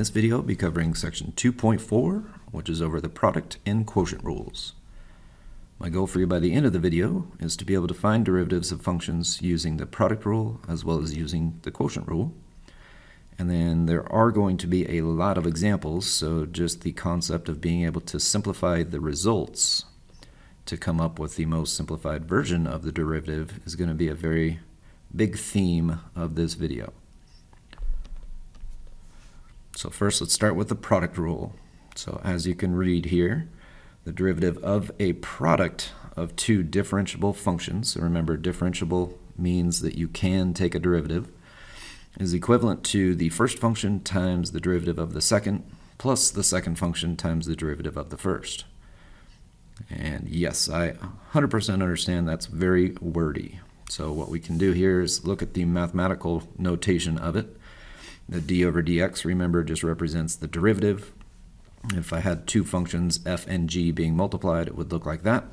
this video, I'll be covering section 2.4, which is over the product and quotient rules. My goal for you by the end of the video is to be able to find derivatives of functions using the product rule as well as using the quotient rule. And then there are going to be a lot of examples, so just the concept of being able to simplify the results to come up with the most simplified version of the derivative is going to be a very big theme of this video. So first, let's start with the product rule. So as you can read here, the derivative of a product of two differentiable functions, so remember differentiable means that you can take a derivative, is equivalent to the first function times the derivative of the second plus the second function times the derivative of the first. And yes, I 100% understand that's very wordy. So what we can do here is look at the mathematical notation of it. The d over dx, remember, just represents the derivative. If I had two functions, f and g, being multiplied, it would look like that.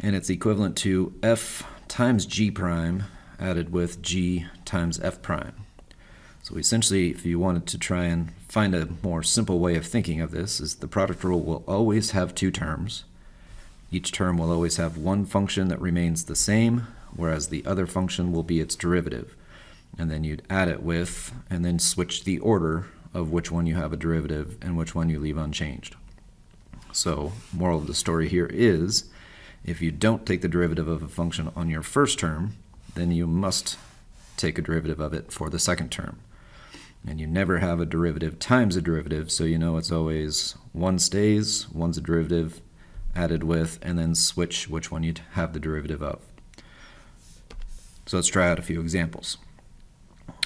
And it's equivalent to f times g prime added with g times f prime. So essentially, if you wanted to try and find a more simple way of thinking of this, is the product rule will always have two terms. Each term will always have one function that remains the same, whereas the other function will be its derivative. And then you'd add it with, and then switch the order of which one you have a derivative and which one you leave unchanged. So, moral of the story here is, if you don't take the derivative of a function on your first term, then you must take a derivative of it for the second term. And you never have a derivative times a derivative, so you know it's always one stays, one's a derivative, added with, and then switch which one you'd have the derivative of. So let's try out a few examples.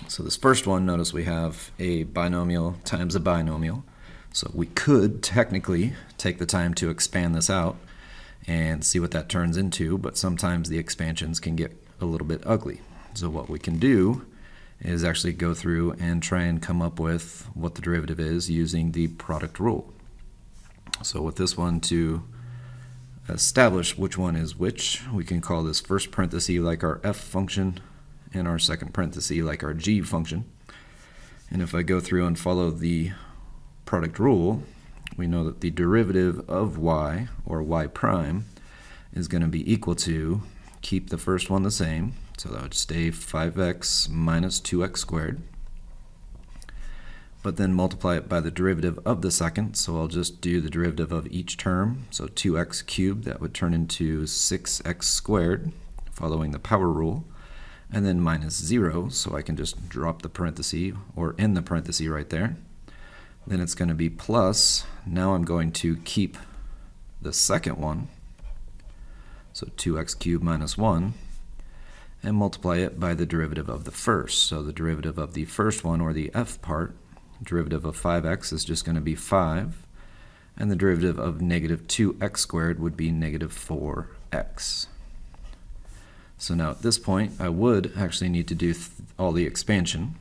So this first one, notice we have a binomial times a binomial. So we could technically take the time to expand this out and see what that turns into, but sometimes the expansions can get a little bit ugly. So what we can do is actually go through and try and come up with what the derivative is using the product rule. So with this one, to establish which one is which, we can call this first parenthesis like our f function and our second parenthesis like our g function. And if I go through and follow the product rule, we know that the derivative of y, or y prime, is going to be equal to, keep the first one the same, so that would stay 5x minus 2x squared, but then multiply it by the derivative of the second, so I'll just do the derivative of each term, so 2x cubed, that would turn into 6x squared, following the power rule, and then minus 0, so I can just drop the parenthesis, or end the parenthesis right there. Then it's going to be plus, now I'm going to keep the second one, so 2x cubed minus 1, and multiply it by the derivative of the first. So the derivative of the first one, or the f part, derivative of 5x is just going to be 5, and the derivative of negative 2x squared would be negative 4x. So now at this point, I would actually need to do all the expansion.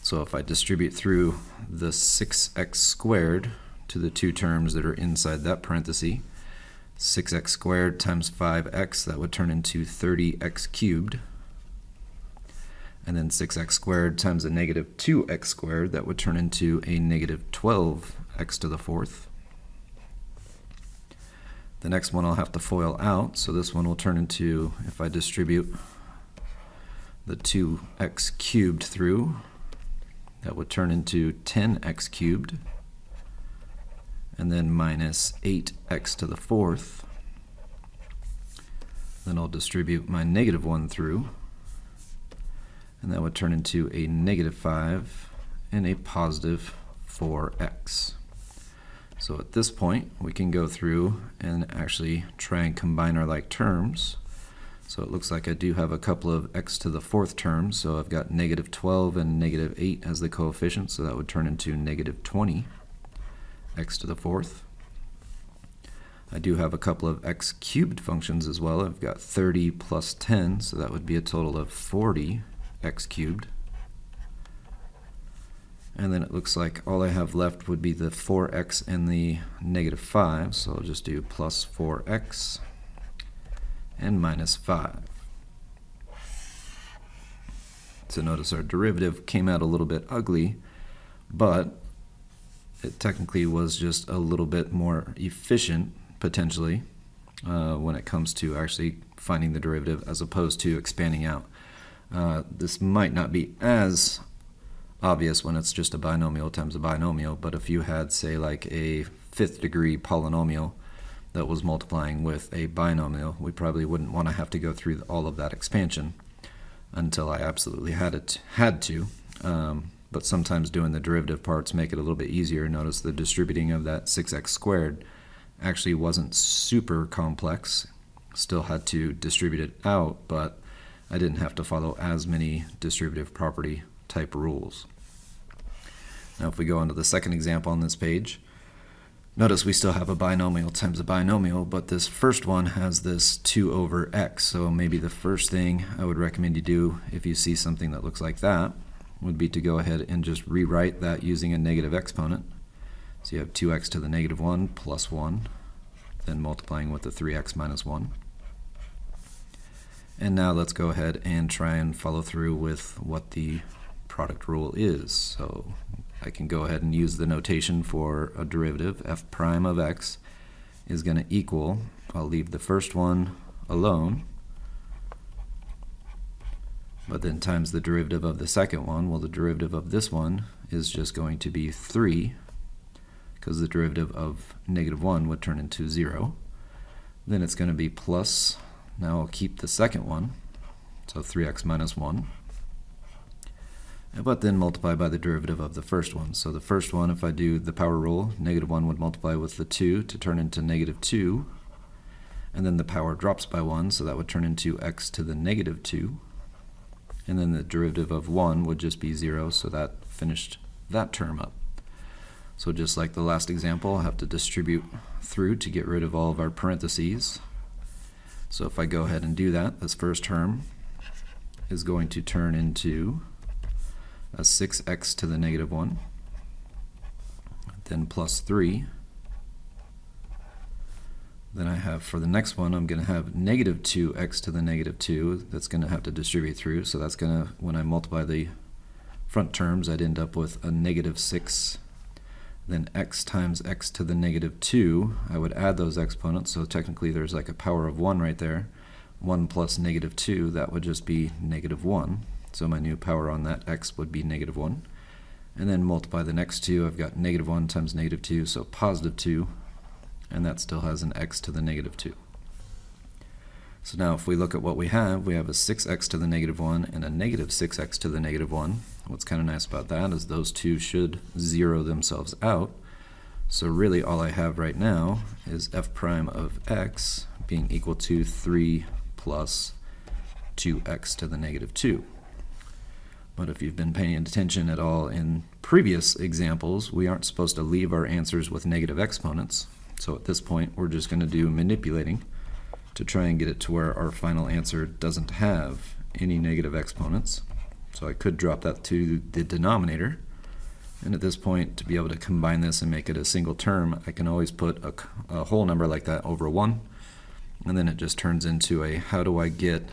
So if I distribute through the 6x squared to the two terms that are inside that parenthesis, 6x squared times 5x, that would turn into 30x cubed. And then 6x squared times a negative 2x squared, that would turn into a negative 12x to the fourth. The next one I'll have to FOIL out, so this one will turn into, if I distribute the 2x cubed through, that would turn into 10x cubed, and then minus 8x to the fourth. Then I'll distribute my negative 1 through, and that would turn into a negative 5 and a positive 4x. So at this point, we can go through and actually try and combine our like terms. So it looks like I do have a couple of x to the fourth terms, so I've got negative 12 and negative 8 as the coefficients, so that would turn into negative 20 x to the fourth. I do have a couple of x cubed functions as well. I've got 30 plus 10, so that would be a total of 40 x cubed. And then it looks like all I have left would be the 4x and the negative 5, so I'll just do plus 4x and minus 5. So notice our derivative came out a little bit ugly, but it technically was just a little bit more efficient, potentially, when it comes to actually finding the derivative as opposed to expanding out. This might not be as obvious when it's just a binomial times a binomial, but if you had, say, like a fifth degree polynomial that was multiplying with a binomial, we probably wouldn't want to have to go through all of that expansion until I absolutely had to. But sometimes doing the derivative parts make it a little bit easier. Notice the distributing of that 6x squared actually wasn't super complex. Still had to distribute it out, but I didn't have to follow as many distributive property type rules. Now if we go on to the second example on this page, notice we still have a binomial times a binomial, but this first one has this 2 over x. So maybe the first thing I would recommend you do if you see something that looks like that would be to go ahead and just rewrite that using a negative exponent. So you have 2x to the negative 1 plus 1, then multiplying with the 3x minus 1. And now let's go ahead and try and follow through with what the product rule is. So I can go ahead and use the notation for a derivative. F prime of x is going to equal, I'll leave the first one alone, but then times the derivative of the second one. Well, the derivative of this one is just going to be 3, because the derivative of negative 1 would turn into 0. Then it's going to be plus, now I'll keep the second one, so 3x minus 1, but then multiply by the derivative of the first one. So the first one, if I do the power rule, negative 1 would multiply with the 2 to turn into negative 2, and then the power drops by 1, so that would turn into x to the negative 2. And then the derivative of 1 would just be 0, so that finished that term up. So just like the last example, I'll have to distribute through to get rid of all of our parentheses. So if I go ahead and do that, this first term is going to turn into a 6x to the negative 1, then plus 3. Then I have, for the next one, I'm going to have negative 2x to the negative 2. That's going to have to distribute through. So that's going to, when I multiply the front terms, I'd end up with a negative 6. Then x times x to the negative 2. I would add those exponents. So technically there's like a power of 1 right there. 1 plus negative 2, that would just be negative 1. So my new power on that x would be negative 1. And then multiply the next two. I've got negative 1 times negative 2, so positive 2. And that still has an x to the negative 2. So now if we look at what we have a 6x to the negative 1 and a negative 6x to the negative 1. What's kind of nice about that is those two should zero themselves out. So really all I have right now is f prime of x being equal to 3 plus 2x to the negative 2. But if you've been paying attention at all in previous examples, we aren't supposed to leave our answers with negative exponents. So at this point, we're just going to do manipulating to try and get it to where our final answer doesn't have any negative exponents. So I could drop that to the denominator. And at this point, to be able to combine this and make it a single term, I can always put a whole number like that over 1. And then it just turns into a, how do I get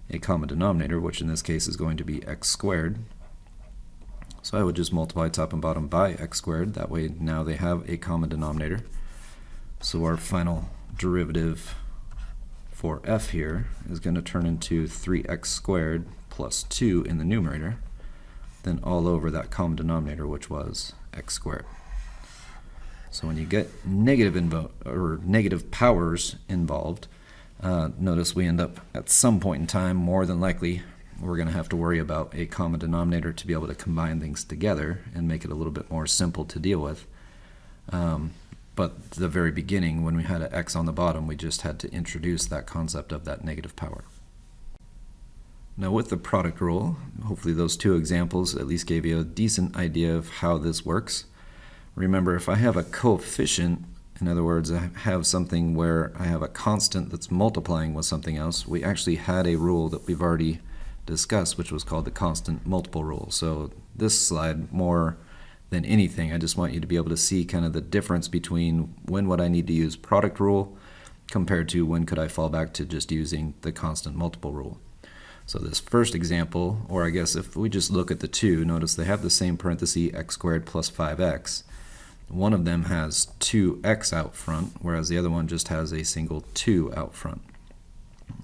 a common denominator, which in this case is going to be x squared. So I would just multiply top and bottom by x squared. That way now they have a common denominator. So our final derivative for f here is going to turn into 3x squared plus 2 in the numerator, then all over that common denominator, which was x squared. So when you get negative powers involved, notice we end up at some point in time, more than likely, we're going to have to worry about a common denominator to be able to combine things together and make it a little bit more simple to deal with. But at the very beginning, when we had an x on the bottom, we just had to introduce that concept of that negative power. Now with the product rule, hopefully those two examples at least gave you a decent idea of how this works. Remember, if I have a coefficient, in other words, I have something where I have a constant that's multiplying with something else, we actually had a rule that we've already discussed, which was called the constant multiple rule. So this slide, more than anything, I just want you to be able to see kind of the difference between when would I need to use product rule compared to when could I fall back to just using the constant multiple rule. So this first example, or I guess if we just look at the two, notice they have the same parenthesis x squared plus 5x. One of them has 2x out front, whereas the other one just has a single 2 out front.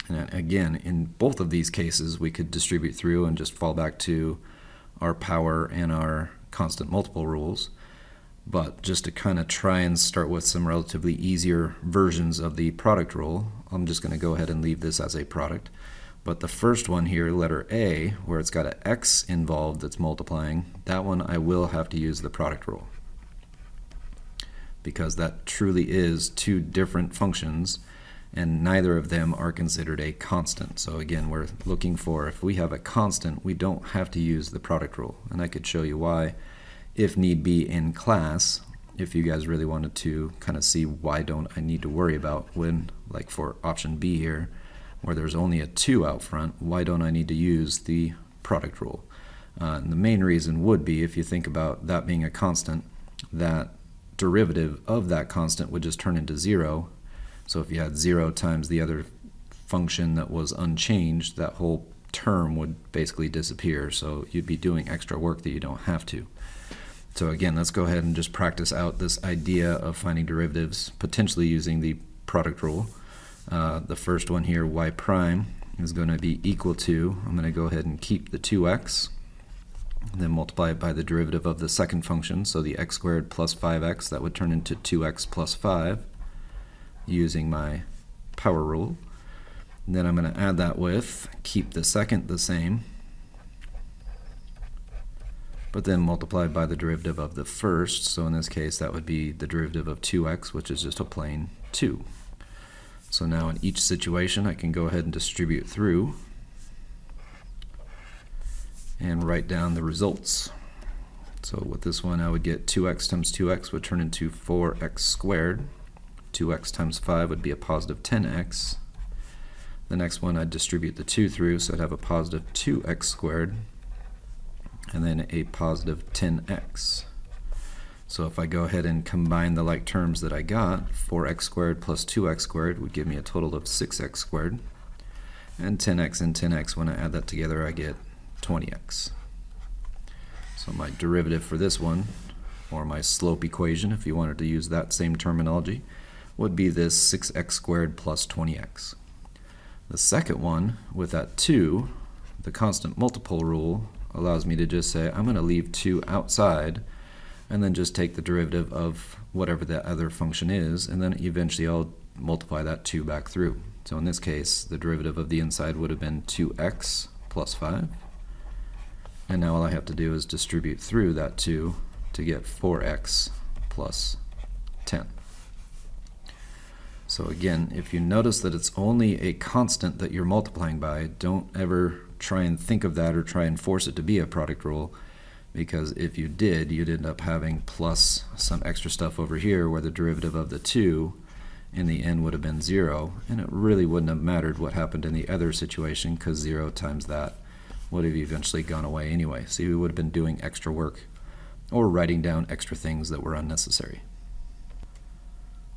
And again, in both of these cases, we could distribute through and just fall back to our power and our constant multiple rules. But just to kind of try and start with some relatively easier versions of the product rule, I'm just going to go ahead and leave this as a product. But the first one here, letter A, where it's got an x involved that's multiplying, that one I will have to use the product rule, because that truly is two different functions, and neither of them are considered a constant. So again, we're looking for, if we have a constant, we don't have to use the product rule. And I could show you why, if need be, in class, if you guys really wanted to kind of see why don't I need to worry about when, like for option B here, where there's only a 2 out front, why don't I need to use the product rule? And the main reason would be, if you think about that being a constant, that derivative of that constant would just turn into 0. So if you had 0 times the other function that was unchanged, that whole term would basically disappear. So you'd be doing extra work that you don't have to. So again, let's go ahead and just practice out this idea of finding derivatives, potentially using the product rule. The first one here, y prime, is going to be equal to, I'm going to go ahead and keep the 2x, and then multiply it by the derivative of the second function, so the x squared plus 5x, that would turn into 2x plus 5, using my power rule. And then I'm going to add that with, keep the second the same, but then multiply by the derivative of the first, so in this case that would be the derivative of 2x, which is just a plain 2. So now in each situation I can go ahead and distribute through and write down the results. So with this one I would get 2x times 2x would turn into 4x squared. 2x times 5 would be a positive 10x. The next one I'd distribute the 2 through, so I'd have a positive 2x squared and then a positive 10x. So if I go ahead and combine the like terms that I got, 4x squared plus 2x squared would give me a total of 6x squared. And 10x and 10x, when I add that together, I get 20x. So my derivative for this one, or my slope equation, if you wanted to use that same terminology, would be this 6x squared plus 20x. The second one, with that 2, the constant multiple rule allows me to just say, I'm going to leave 2 outside, and then just take the derivative of whatever the other function is, and then eventually I'll multiply that 2 back through. So in this case, the derivative of the inside would have been 2x plus 5. And now all I have to do is distribute through that 2 to get 4x plus 10. So again, if you notice that it's only a constant that you're multiplying by, don't ever try and think of that or try and force it to be a product rule, because if you did, you'd end up having plus some extra stuff over here where the derivative of the 2 in the end would have been 0, and it really wouldn't have mattered what happened in the other situation, because 0 times that would have eventually gone away anyway. So you would have been doing extra work or writing down extra things that were unnecessary.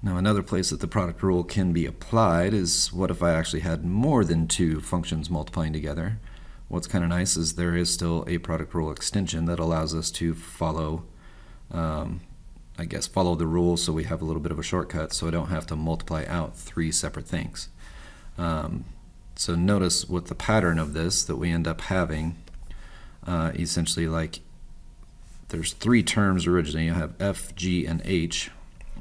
Now another place that the product rule can be applied is, what if I actually had more than 2 functions multiplying together? What's kind of nice is there is still a product rule extension that allows us to follow, follow the rules, so we have a little bit of a shortcut, so I don't have to multiply out 3 separate things. So notice with the pattern of this that we end up having, essentially, like there's 3 terms originally. I have f, g, and h.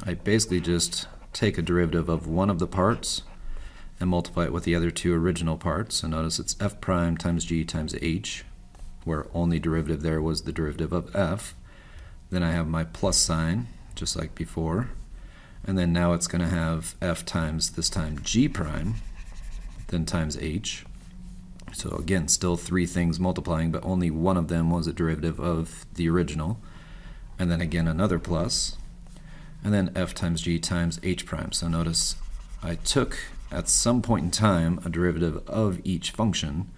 I basically just take a derivative of one of the parts and multiply it with the other 2 original parts. So notice it's f prime times g times h, where only derivative there was the derivative of f. Then I have my plus sign, just like before. And then now it's going to have f times, this time, g prime, then times h. So again, still 3 things multiplying, but only one of them was a derivative of the original. And then again, another plus. And then f times g times h prime. So notice I took, at some point in time, a derivative of each function,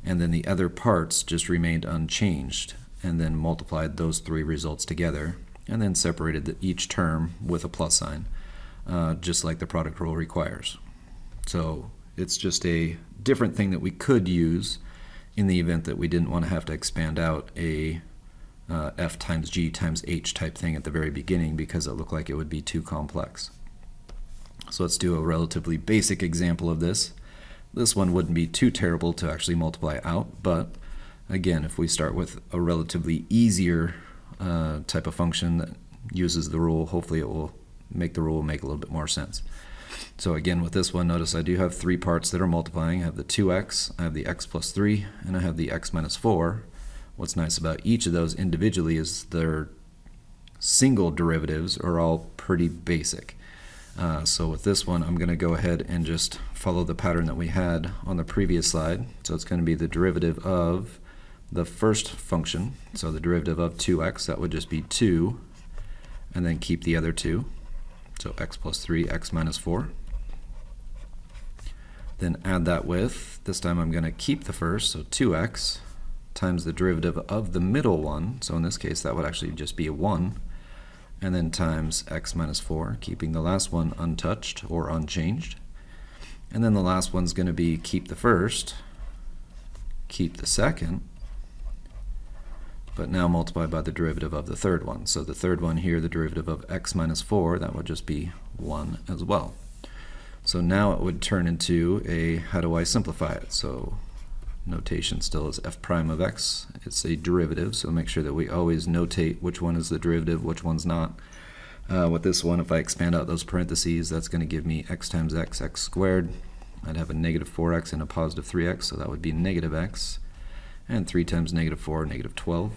and then the other parts just remained unchanged, and then multiplied those 3 results together, and then separated each term with a plus sign, just like the product rule requires. So it's just a different thing that we could use in the event that we didn't want to have to expand out a f times g times h type thing at the very beginning because it looked like it would be too complex. So let's do a relatively basic example of this. This one wouldn't be too terrible to actually multiply out, but again, if we start with a relatively easier type of function that uses the rule, hopefully it will make the rule make a little bit more sense. So again, with this one, notice I do have three parts that are multiplying. I have the 2x, I have the x plus 3, and I have the x minus 4. What's nice about each of those individually is their single derivatives are all pretty basic. So with this one, I'm going to go ahead and just follow the pattern that we had on the previous slide. So it's going to be the derivative of the first function. So the derivative of 2x, that would just be 2, and then keep the other 2. So x plus 3, x minus 4. Then add that with, this time I'm going to keep the first, so 2x times the derivative of the middle one. So in this case, that would actually just be a 1. And then times x minus 4, keeping the last one untouched or unchanged. And then the last one's going to be keep the first, keep the second, but now multiply by the derivative of the third one. So the third one here, the derivative of x minus 4, that would just be 1 as well. So now it would turn into a, how do I simplify it? So notation still is f prime of x. It's a derivative, so make sure that we always notate which one is the derivative, which one's not. With this one, if I expand out those parentheses, that's going to give me x times x, x squared. I'd have a negative 4x and a positive 3x, so that would be negative x. And 3 times negative 4, negative 12.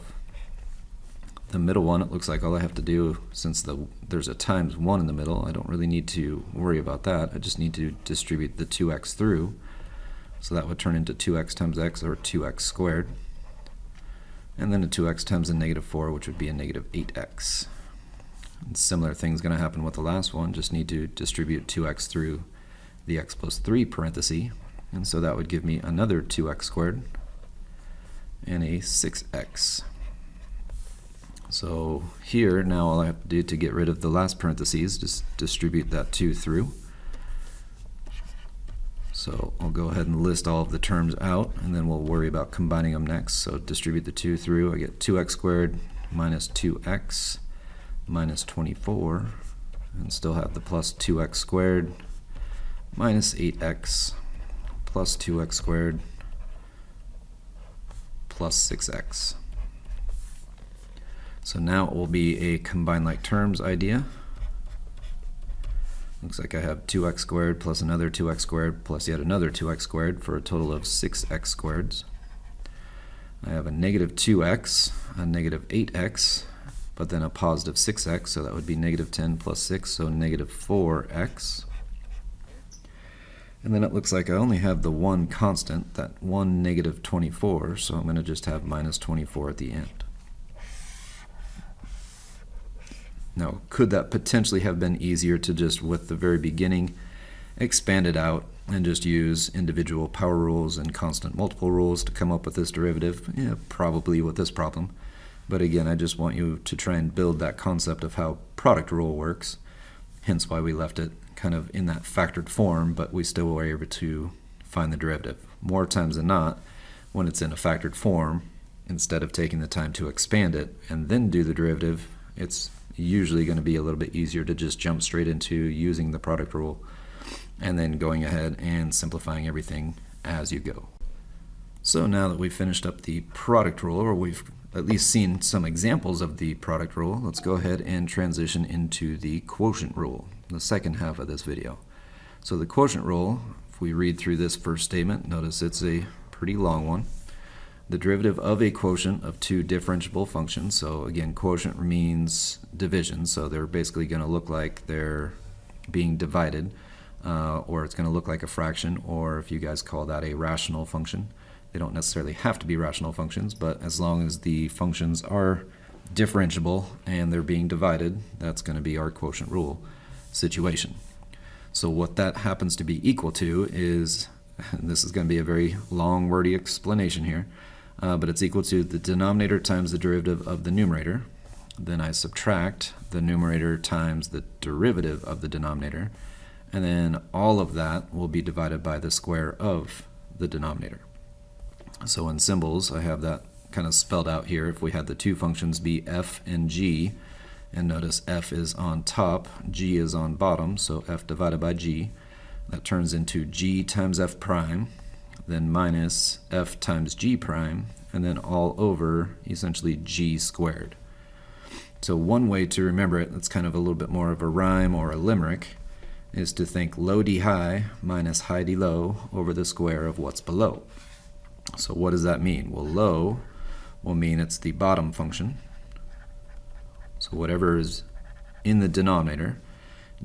The middle one, it looks like all I have to do, since there's a times 1 in the middle, I don't really need to worry about that. I just need to distribute the 2x through. So that would turn into 2x times x, or 2x squared. And then a 2x times a negative 4, which would be a negative 8x. And similar thing's going to happen with the last one. Just need to distribute 2x through the x plus 3 parenthesis. And so that would give me another 2x squared and a 6x. So here, now all I have to do to get rid of the last parentheses, just distribute that 2 through. So I'll go ahead and list all of the terms out, and then we'll worry about combining them next. So distribute the 2 through. I get 2x squared minus 2x minus 24, and still have the plus 2x squared minus 8x plus 2x squared plus 6x. So now it will be a combine like terms idea. Looks like I have 2x squared plus another 2x squared plus yet another 2x squared for a total of 6x squareds. I have a negative 2x, a negative 8x, but then a positive 6x, so that would be negative 10 plus 6, so negative 4x. And then it looks like I only have the one constant, that one negative 24, so I'm going to just have minus 24 at the end. Now, could that potentially have been easier to just, with the very beginning, expand it out and just use individual power rules and constant multiple rules to come up with this derivative? Yeah, probably with this problem. But again, I just want you to try and build that concept of how product rule works, hence why we left it kind of in that factored form, but we still were able to find the derivative. More times than not, when it's in a factored form, instead of taking the time to expand it and then do the derivative, it's usually going to be a little bit easier to just jump straight into using the product rule and then going ahead and simplifying everything as you go. So now that we've finished up the product rule, or we've at least seen some examples of the product rule, let's go ahead and transition into the quotient rule, the second half of this video. So the quotient rule, if we read through this first statement, notice it's a pretty long one. The derivative of a quotient of two differentiable functions. So again, quotient means division, so they're basically going to look like they're being divided, or it's going to look like a fraction, or if you guys call that a rational function. They don't necessarily have to be rational functions, but as long as the functions are differentiable and they're being divided, that's going to be our quotient rule situation. So what that happens to be equal to is, and this is going to be a very long, wordy explanation here, but it's equal to the denominator times the derivative of the numerator. Then I subtract the numerator times the derivative of the denominator, and then all of that will be divided by the square of the denominator. So in symbols, I have that kind of spelled out here. If we had the two functions be f and g, and notice f is on top, g is on bottom, so f divided by g, that turns into g times f prime, then minus f times g prime, and then all over essentially g squared. So one way to remember it, that's kind of a little bit more of a rhyme or a limerick, is to think low d high minus high d low over the square of what's below. So what does that mean? Well, low will mean it's the bottom function. So whatever is in the denominator.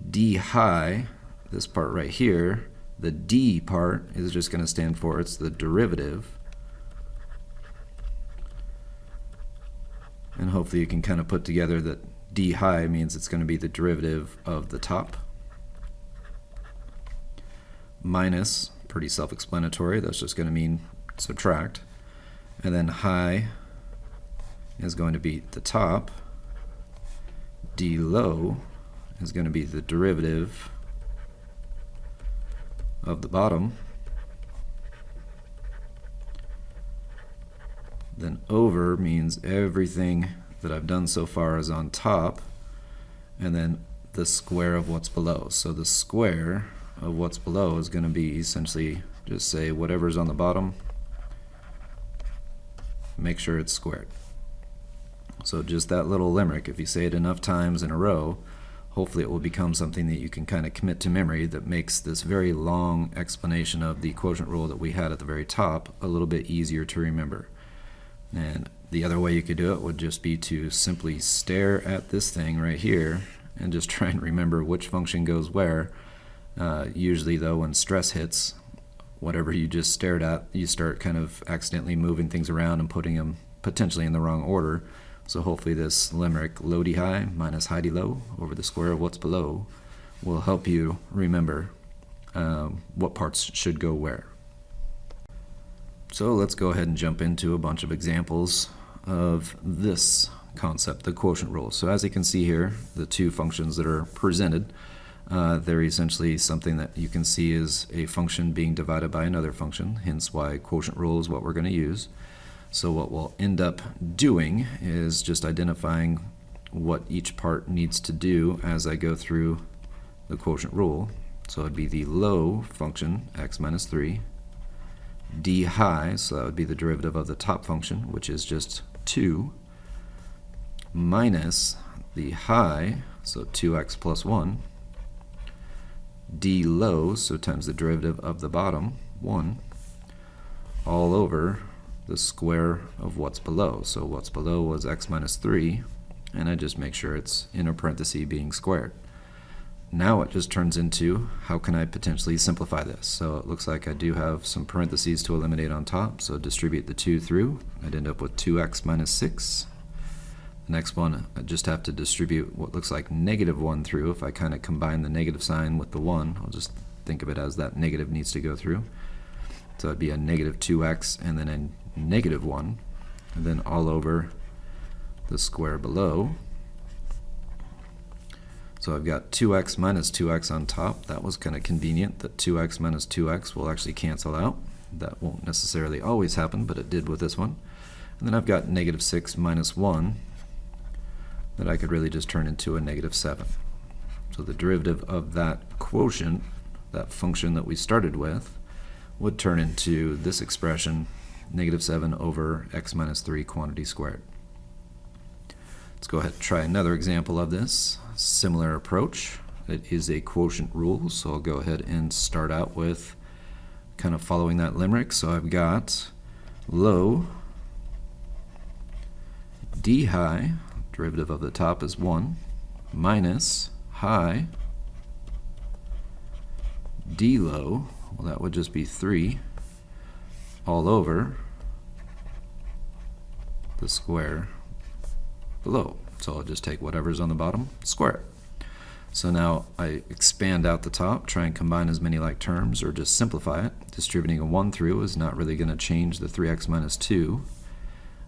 D high, this part right here, the d part is just going to stand for it's the derivative. And hopefully you can kind of put together that d high means it's going to be the derivative of the top. Minus, pretty self-explanatory, that's just going to mean subtract. And then high is going to be the top. D low is going to be the derivative of the bottom. Then over means everything that I've done so far is on top, and then the square of what's below. So the square of what's below is going to be essentially just say whatever's on the bottom, make sure it's squared. So just that little limerick, if you say it enough times in a row, hopefully it will become something that you can kind of commit to memory that makes this very long explanation of the quotient rule that we had at the very top a little bit easier to remember. And the other way you could do it would just be to simply stare at this thing right here and just try and remember which function goes where. Usually though, when stress hits, whatever you just stared at, you start kind of accidentally moving things around and putting them potentially in the wrong order. So hopefully this limerick, low d high minus high d low over the square of what's below, will help you remember what parts should go where. So let's go ahead and jump into a bunch of examples of this concept, the quotient rule. So as you can see here, the two functions that are presented, they're essentially something that you can see is a function being divided by another function, hence why quotient rule is what we're going to use. So what we'll end up doing is just identifying what each part needs to do as I go through the quotient rule. So it'd be the low function, x minus 3, d high, so that would be the derivative of the top function, which is just 2, minus the high, so 2x plus 1, d low, so times the derivative of the bottom, 1, all over the square of what's below. So what's below was x minus 3, and I just make sure it's in a parenthesis being squared. Now it just turns into, how can I potentially simplify this? So it looks like I do have some parentheses to eliminate on top, so distribute the 2 through. I'd end up with 2x minus 6. The next one, I just have to distribute what looks like negative 1 through. If I kind of combine the negative sign with the 1, I'll just think of it as that negative needs to go through. So it'd be a negative 2x and then a negative 1, and then all over the square below. So I've got 2x minus 2x on top. That was kind of convenient that 2x minus 2x will actually cancel out. That won't necessarily always happen, but it did with this one. And then I've got negative 6 minus 1 that I could really just turn into a negative 7. So the derivative of that quotient, that function that we started with, would turn into this expression, negative 7 over x minus 3 quantity squared. Let's go ahead and try another example of this. Similar approach. It is a quotient rule, so I'll go ahead and start out with kind of following that limerick. So I've got low d high, derivative of the top is 1, minus high d low, well that would just be 3, all over the square below. So I'll just take whatever's on the bottom, square it. So now I expand out the top, try and combine as many like terms, or just simplify it. Distributing a 1 through is not really going to change the 3x minus 2.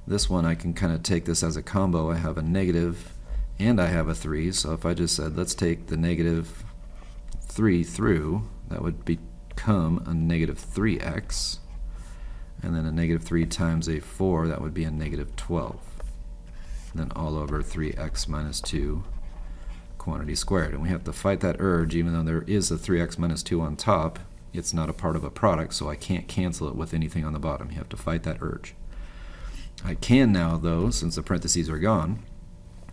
This one I can kind of take this as a combo. I have a negative and I have a 3, so if I just said let's take the negative 3 through, that would become a negative 3x. and then a negative 3 times a 4, that would be a negative 12. Then all over 3x minus 2 quantity squared. And we have to fight that urge, even though there is a 3x minus 2 on top. It's not a part of a product, so I can't cancel it with anything on the bottom. You have to fight that urge. I can now, though, since the parentheses are gone,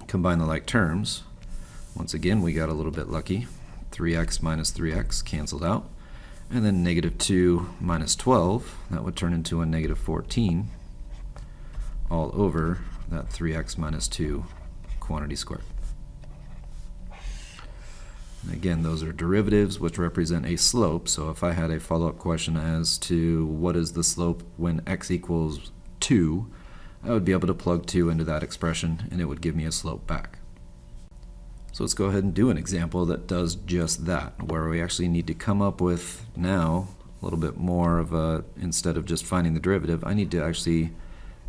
combine the like terms. Once again, we got a little bit lucky. 3x minus 3x canceled out. And then negative 2 minus 12, that would turn into a negative 14, all over that 3x minus 2 quantity squared. And again, those are derivatives which represent a slope. So if I had a follow-up question as to what is the slope when x equals 2, I would be able to plug 2 into that expression and it would give me a slope back. So let's go ahead and do an example that does just that, where we actually need to come up with now a little bit more of a, instead of just finding the derivative, I need to actually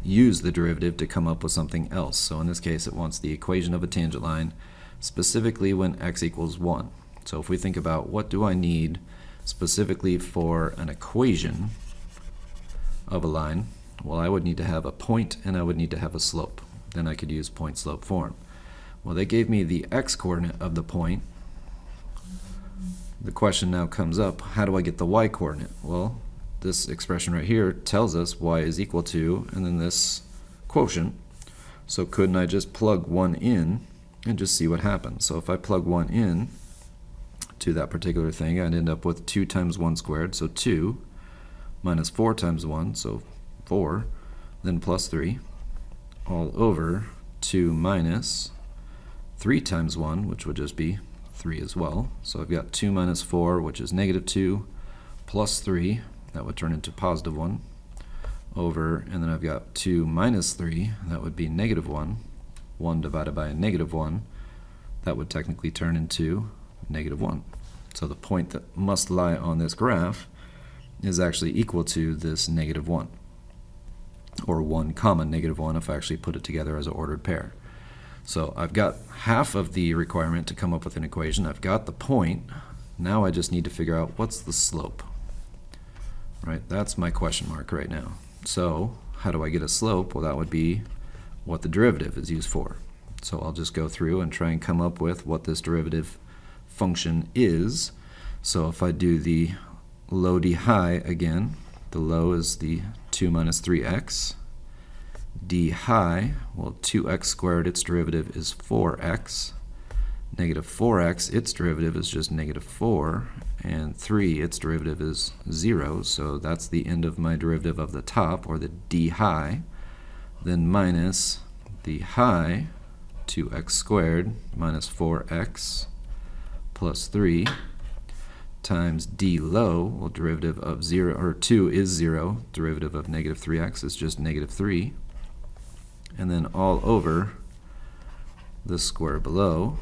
use the derivative to come up with something else. So in this case, it wants the equation of a tangent line, specifically when x equals 1. So if we think about what do I need specifically for an equation of a line, well, I would need to have a point and I would need to have a slope. Then I could use point-slope form. Well, they gave me the x-coordinate of the point. The question now comes up, how do I get the y-coordinate? Well, this expression right here tells us y is equal to, and then this quotient. So couldn't I just plug 1 in and just see what happens? So if I plug 1 in to that particular thing, I'd end up with 2 times 1 squared, so 2, minus 4 times 1, so 4, then plus 3, all over 2 minus 3 times 1, which would just be 3 as well. So I've got 2 minus 4, which is negative 2, plus 3, that would turn into positive 1, over, and then I've got 2 minus 3, that would be negative 1. 1 divided by a negative 1, that would technically turn into negative 1. So the point that must lie on this graph is actually equal to this negative 1, or 1 comma negative 1 if I actually put it together as an ordered pair. So I've got half of the requirement to come up with an equation. I've got the point. Now I just need to figure out what's the slope. Right? That's my question mark right now. So how do I get a slope? Well, that would be what the derivative is used for. So I'll just go through and try and come up with what this derivative function is. So if I do the low d high again, the low is the 2 minus 3x. D high, well, 2x squared, its derivative is 4x. Negative 4x, its derivative is just negative 4. And 3, its derivative is 0. So that's the end of my derivative of the top, or the d high. Then minus the high, 2x squared, minus 4x, plus 3, times d low, well, derivative of 0, or 2 is 0. Derivative of negative 3x is just negative 3. And then all over the square below.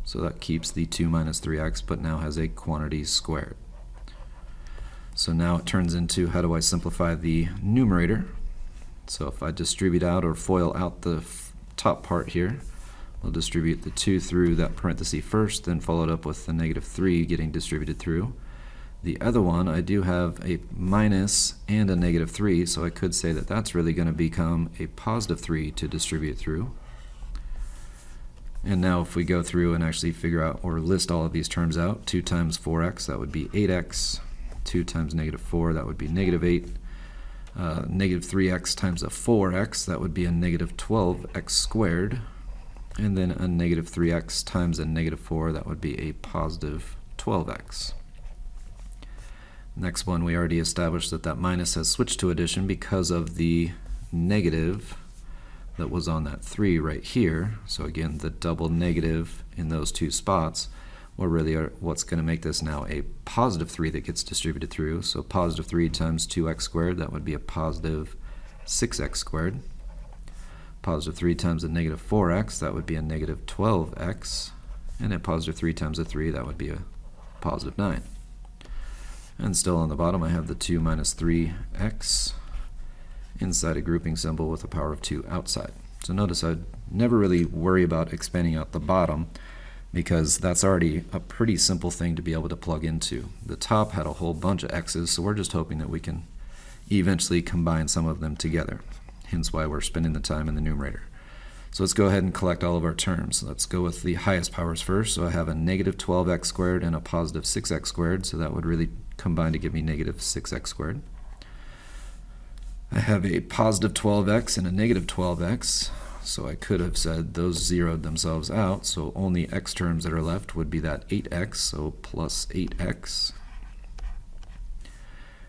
So that keeps the 2 minus 3x, but now has a quantity squared. So now it turns into, how do I simplify the numerator? So if I distribute out or FOIL out the top part here, we'll distribute the 2 through that parenthesis first, then followed up with the negative 3 getting distributed through. The other one, I do have a minus and a negative 3, so I could say that that's really going to become a positive 3 to distribute through. And now if we go through and actually figure out or list all of these terms out, 2 times 4x, that would be 8x. 2 times negative 4, that would be negative 8. Negative 3x times a 4x, that would be a negative 12x squared. And then a negative 3x times a negative 4, that would be a positive 12x. Next one, we already established that that minus has switched to addition because of the negative that was on that 3 right here. So again, the double negative in those two spots will really are what's going to make this now a positive 3 that gets distributed through. So positive 3 times 2x squared, that would be a positive 6x squared. Positive 3 times a negative 4x, that would be a negative 12x. And a positive 3 times a 3, that would be a positive 9. And still on the bottom, I have the 2 minus 3x inside a grouping symbol with a power of 2 outside. So notice I'd never really worry about expanding out the bottom because that's already a pretty simple thing to be able to plug into. The top had a whole bunch of x's, so we're just hoping that we can eventually combine some of them together. Hence why we're spending the time in the numerator. So let's go ahead and collect all of our terms. Let's go with the highest powers first. So I have a negative 12x squared and a positive 6x squared, so that would really combine to give me negative 6x squared. I have a positive 12x and a negative 12x, so I could have said those zeroed themselves out, so only x terms that are left would be that 8x, so plus 8x.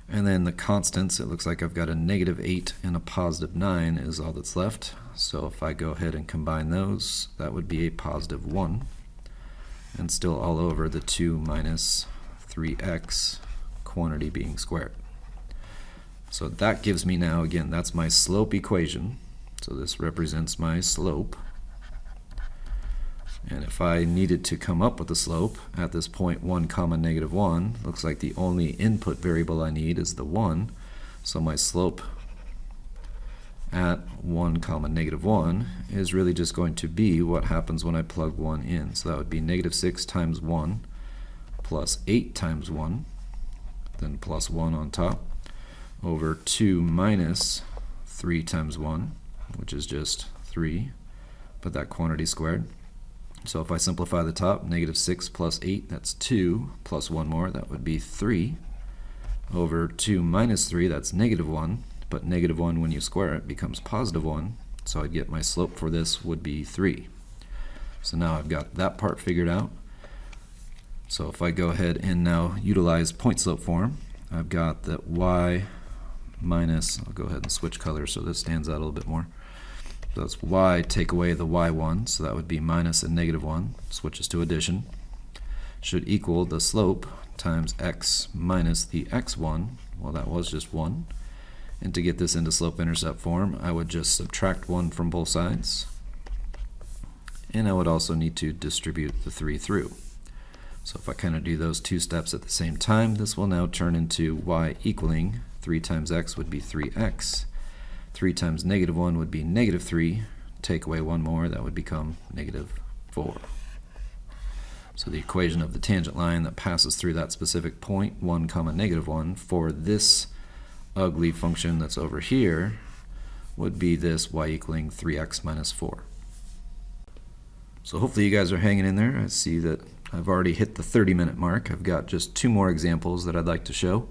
And then the constants, it looks like I've got a negative 8 and a positive 9 is all that's left. So if I go ahead and combine those, that would be a positive 1. And still all over the 2 minus 3x quantity being squared. So that gives me now, again, that's my slope equation. So this represents my slope. And if I needed to come up with a slope at this point 1 comma negative 1, looks like the only input variable I need is the 1. So my slope at 1 comma negative 1 is really just going to be what happens when I plug 1 in. So that would be negative 6 times 1 plus 8 times 1, then plus 1 on top, over 2 minus 3 times 1, which is just 3, but that quantity squared. So if I simplify the top, negative 6 plus 8, that's 2, plus 1 more, that would be 3, over 2 minus 3, that's negative 1, but negative 1 when you square it becomes positive 1, so I'd get my slope for this would be 3. So now I've got that part figured out. So if I go ahead and now utilize point slope form, I've got that y minus, I'll go ahead and switch colors so this stands out a little bit more. So that's y, take away the y1, so that would be minus and negative 1, switches to addition, should equal the slope times x minus the x1, well that was just 1, and to get this into slope-intercept form, I would just subtract 1 from both sides, and I would also need to distribute the 3 through. So if I kind of do those two steps at the same time, this will now turn into y equaling 3 times x would be 3x. 3 times negative 1 would be negative 3. Take away 1 more, that would become negative 4. So the equation of the tangent line that passes through that specific point, 1 comma negative 1, for this ugly function that's over here would be this y equaling 3x minus 4. So hopefully you guys are hanging in there. I see that I've already hit the 30-minute mark. I've got just 2 more examples that I'd like to show.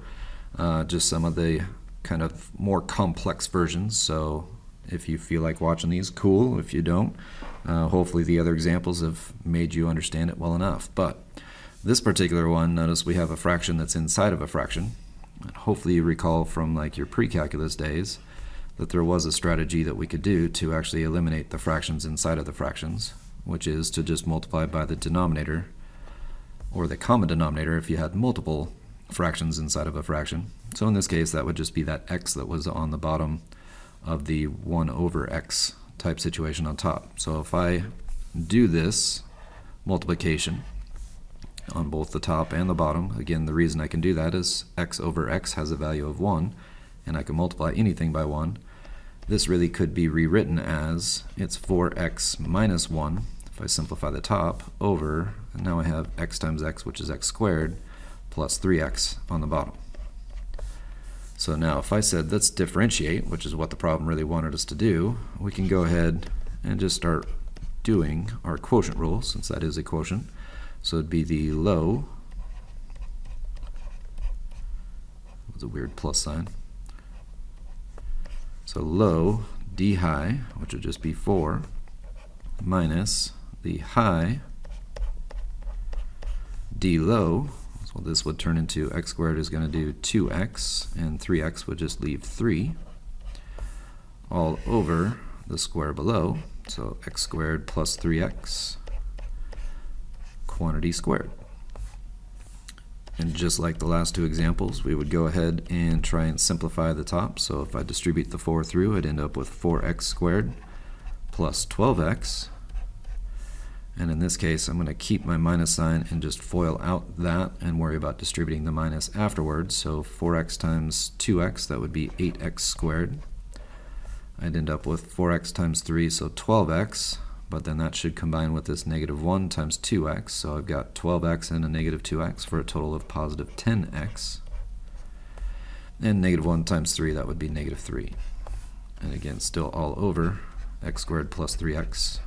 Just some of the kind of more complex versions, so if you feel like watching these, cool. If you don't, hopefully the other examples have made you understand it well enough. But this particular one, notice we have a fraction that's inside of a fraction. And hopefully you recall from like your pre-calculus days that there was a strategy that we could do to actually eliminate the fractions inside of the fractions, which is to just multiply by the denominator, or the common denominator if you had multiple fractions inside of a fraction. So in this case, that would just be that x that was on the bottom of the 1 over x type situation on top. So if I do this multiplication on both the top and the bottom, again, the reason I can do that is x over x has a value of 1, and I can multiply anything by 1. This really could be rewritten as it's 4x minus 1, if I simplify the top, over, and now I have x times x, which is x squared, plus 3x on the bottom. So now if I said let's differentiate, which is what the problem really wanted us to do, we can go ahead and just start doing our quotient rule, since that is a quotient. So it'd be the low, that was a weird plus sign. So low d high, which would just be 4, minus the high d low. So this would turn into x squared is going to do 2x, and 3x would just leave 3, all over the square below, so x squared plus 3x, quantity squared. And just like the last two examples, we would go ahead and try and simplify the top. So if I distribute the 4 through, I'd end up with 4x squared plus 12x. And in this case, I'm going to keep my minus sign and just FOIL out that and worry about distributing the minus afterwards. So 4x times 2x, that would be 8x squared. I'd end up with 4x times 3, so 12x, but then that should combine with this negative 1 times 2x, so I've got 12x and a negative 2x for a total of positive 10x. And negative 1 times 3, that would be negative 3. And again, still all over x squared plus 3x,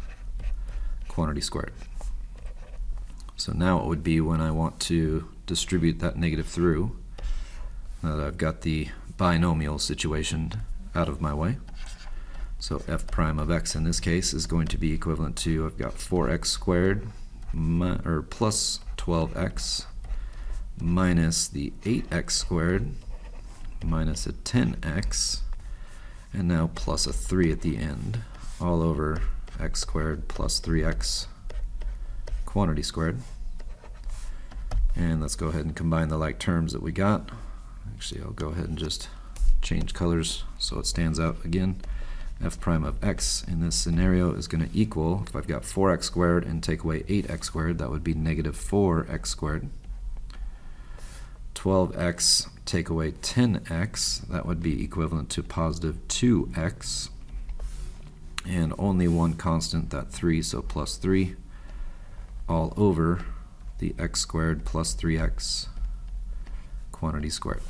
quantity squared. So now it would be when I want to distribute that negative through, now that I've got the binomial situation out of my way. So f prime of x in this case is going to be equivalent to, I've got 4x squared plus 12x minus the 8x squared minus a 10x, and now plus a 3 at the end, all over x squared plus 3x, quantity squared. And let's go ahead and combine the like terms that we got. Actually, I'll go ahead and just change colors so it stands out again. F prime of x in this scenario is going to equal, if I've got 4x squared and take away 8x squared, that would be negative 4x squared. 12x take away 10x, that would be equivalent to positive 2x. And only one constant, that 3, so plus 3, all over the x squared plus 3x, quantity squared.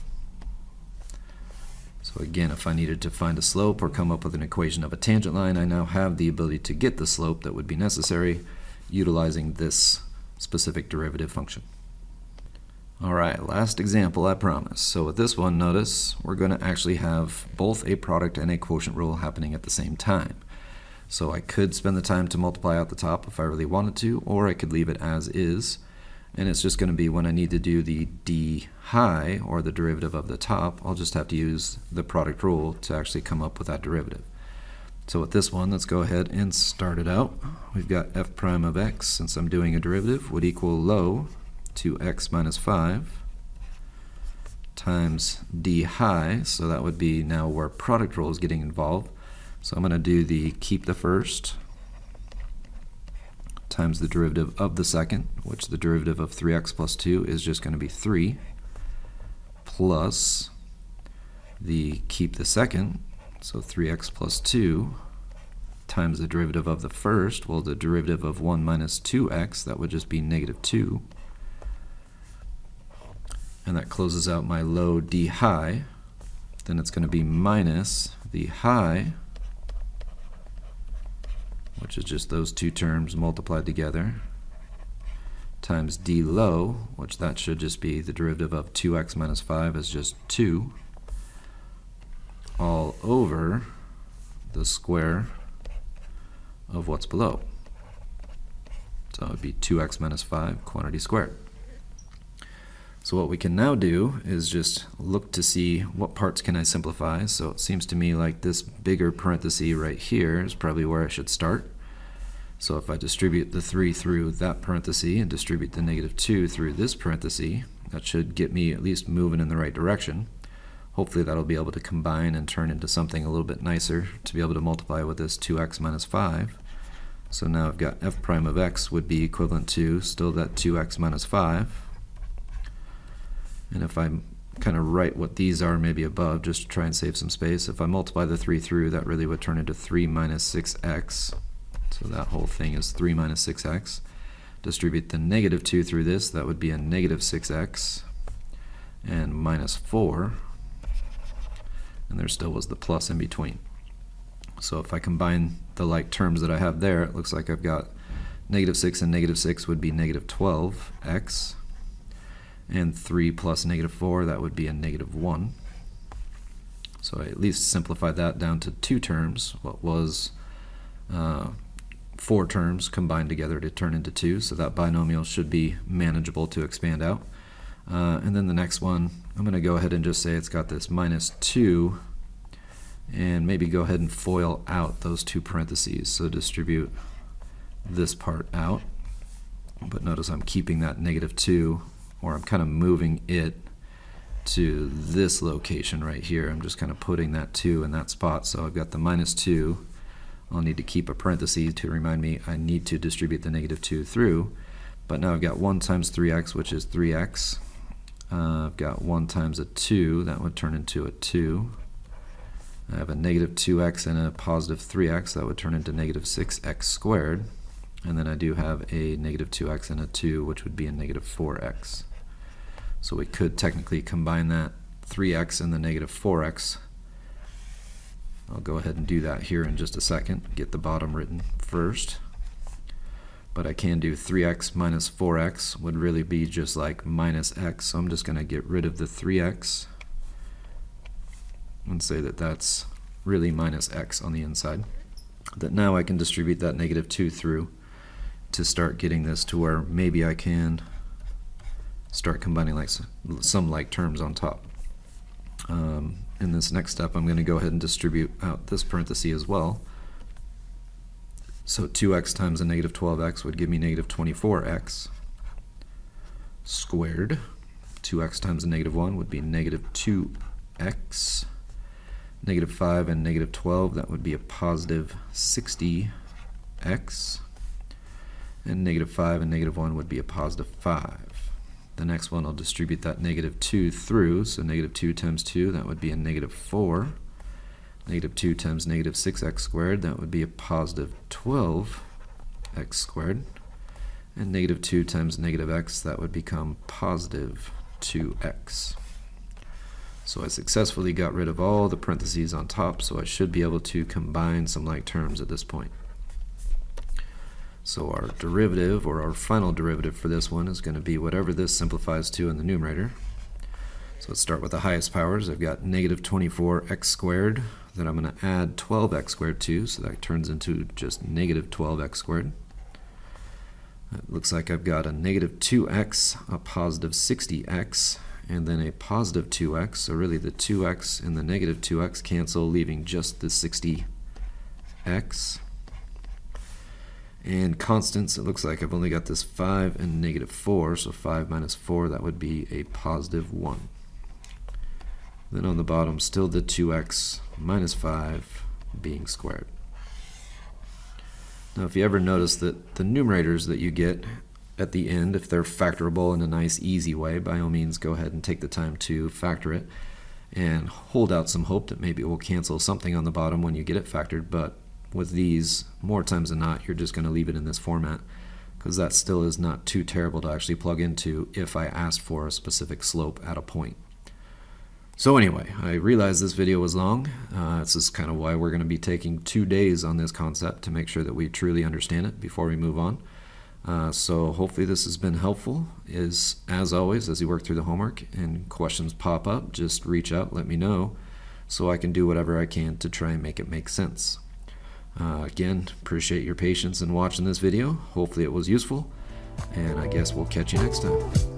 So again, if I needed to find a slope or come up with an equation of a tangent line, I now have the ability to get the slope that would be necessary utilizing this specific derivative function. All right, last example, I promise. So with this one, notice we're going to actually have both a product and a quotient rule happening at the same time. So I could spend the time to multiply out the top if I really wanted to, or I could leave it as is. And it's just going to be when I need to do the d high, or the derivative of the top, I'll just have to use the product rule to actually come up with that derivative. So with this one, let's go ahead and start it out. We've got f prime of x, since I'm doing a derivative, would equal low to x minus 5 times d high, so that would be now where product rule is getting involved. So I'm going to do the keep the first times the derivative of the second, which the derivative of 3x plus 2 is just going to be 3, plus the keep the second, so 3x plus 2, times the derivative of the first, well, the derivative of 1 minus 2x, that would just be negative 2. And that closes out my low d high. Then it's going to be minus the high, which is just those two terms multiplied together, times d low, which that should just be the derivative of 2x minus 5 is just 2, all over the square of what's below. So it would be 2x minus 5, quantity squared. So what we can now do is just look to see what parts can I simplify. So it seems to me like this bigger parenthesis right here is probably where I should start. So if I distribute the 3 through that parenthesis and distribute the negative 2 through this parenthesis, that should get me at least moving in the right direction. Hopefully that'll be able to combine and turn into something a little bit nicer to be able to multiply with this 2x minus 5. So now I've got f prime of x would be equivalent to still that 2x minus 5. And if I kind of write what these are maybe above, just to try and save some space, if I multiply the 3 through, that really would turn into 3 minus 6x. So that whole thing is 3 minus 6x. Distribute the negative 2 through this, that would be a negative 6x, and minus 4. And there still was the plus in between. So if I combine the like terms that I have there, it looks like I've got negative 6 and negative 6 would be negative 12x. And 3 plus negative 4, that would be a negative 1. So I at least simplified that down to 2 terms, what was 4 terms combined together to turn into 2, so that binomial should be manageable to expand out. And then the next one, I'm going to go ahead and just say it's got this minus 2, and maybe go ahead and FOIL out those 2 parentheses, so distribute this part out. But notice I'm keeping that negative 2, or I'm kind of moving it to this location right here. I'm just kind of putting that 2 in that spot. So I've got the minus 2. I'll need to keep a parenthesis to remind me I need to distribute the negative 2 through. But now I've got 1 times 3x, which is 3x. I've got 1 times a 2. That would turn into a 2. I have a negative 2x and a positive 3x. That would turn into negative 6x squared. And then I do have a negative 2x and a 2, which would be a negative 4x. So we could technically combine that 3x and the negative 4x. I'll go ahead and do that here in just a second, get the bottom written first. But I can do 3x minus 4x would really be just like minus x, so I'm just going to get rid of the 3x and say that that's really minus x on the inside. That now I can distribute that negative 2 through to start getting this to where maybe I can start combining like some like terms on top. In this next step, I'm going to go ahead and distribute out this parenthesis as well. So 2x times a negative 12x would give me negative 24x squared. 2x times a negative 1 would be negative 2x. Negative 5 and negative 12, that would be a positive 60x. And negative 5 and negative 1 would be a positive 5. The next one, I'll distribute that negative 2 through, so negative 2 times 2, that would be a negative 4. Negative 2 times negative 6x squared, that would be a positive 12x squared. And negative 2 times negative x, that would become positive 2x. So I successfully got rid of all the parentheses on top, so I should be able to combine some like terms at this point. So our derivative, or our final derivative for this one, is going to be whatever this simplifies to in the numerator. So let's start with the highest powers. I've got negative 24x squared that I'm going to add 12x squared to, so that turns into just negative 12x squared. It looks like I've got a negative 2x, a positive 60x, and then a positive 2x. So really the 2x and the negative 2x cancel, leaving just the 60x. And constants, it looks like I've only got this 5 and negative 4, so 5 minus 4, that would be a positive 1. Then on the bottom, still the 2x minus 5 being squared. Now if you ever notice that the numerators that you get at the end, if they're factorable in a nice easy way, by all means go ahead and take the time to factor it and hold out some hope that maybe it will cancel something on the bottom when you get it factored. But with these, more times than not, you're just going to leave it in this format, because that still is not too terrible to actually plug into if I asked for a specific slope at a point. So anyway, I realize this video was long. This is kind of why we're going to be taking 2 days on this concept to make sure that we truly understand it before we move on. So hopefully this has been helpful. As always, as you work through the homework and questions pop up, just reach out, let me know, so I can do whatever I can to try and make it make sense. Again, appreciate your patience in watching this video. Hopefully it was useful, and I guess we'll catch you next time.